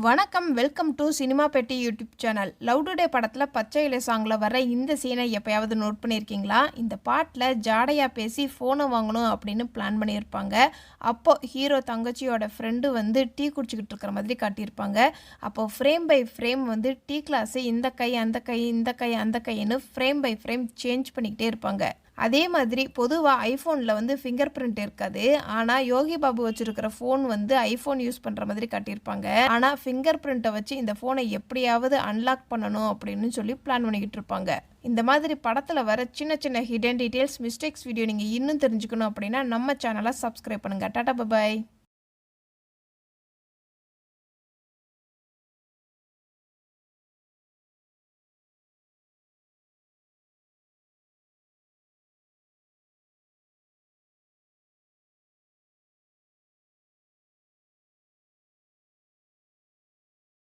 வணக்கம், welcome to cinema பெட்டி YouTube channel. Love today படத்தில் பச்சை இலை சாங்கில் வர இந்த சீனை எப்போயாவது நோட் பண்ணியிருக்கீங்களா? இந்த பாட்டில் ஜாடையாக பேசி ஃபோனை வாங்கணும் அப்படின்னு பிளான் பண்ணியிருப்பாங்க. அப்போது ஹீரோ தங்கச்சியோட ஃப்ரெண்டு வந்து டீ குடிச்சிக்கிட்டு இருக்கிற மாதிரி காட்டியிருப்பாங்க. அப்போது ஃப்ரேம் பை ஃப்ரேம் வந்து டீ கிளாஸு இந்த கை அந்த கை இந்த கை அந்த கைன்னு ஃப்ரேம் பை ஃப்ரேம் சேஞ்ச் பண்ணிக்கிட்டே இருப்பாங்க. அதே மாதிரி பொதுவாக ஐஃபோனில் வந்து ஃபிங்கர் பிரிண்ட் இருக்காது. ஆனால் யோகி பாபு வச்சுருக்கிற ஃபோன் வந்து ஐஃபோன் யூஸ் பண்ணுற மாதிரி காட்டியிருப்பாங்க. ஆனால் ஃபிங்கர் பிரிண்ட்டை வச்சு இந்த ஃபோனை எப்படியாவது அன்லாக் பண்ணணும் அப்படின்னு சொல்லி பிளான் பண்ணிக்கிட்டு இருப்பாங்க. இந்த மாதிரி படத்தில் வர சின்ன சின்ன ஹிடன் டீட்டெயில்ஸ், மிஸ்டேக்ஸ் வீடியோ நீங்கள் இன்னும் தெரிஞ்சுக்கணும் அப்படின்னா நம்ம சேனலை சப்ஸ்கிரைப் பண்ணுங்கள். டாடா, பை.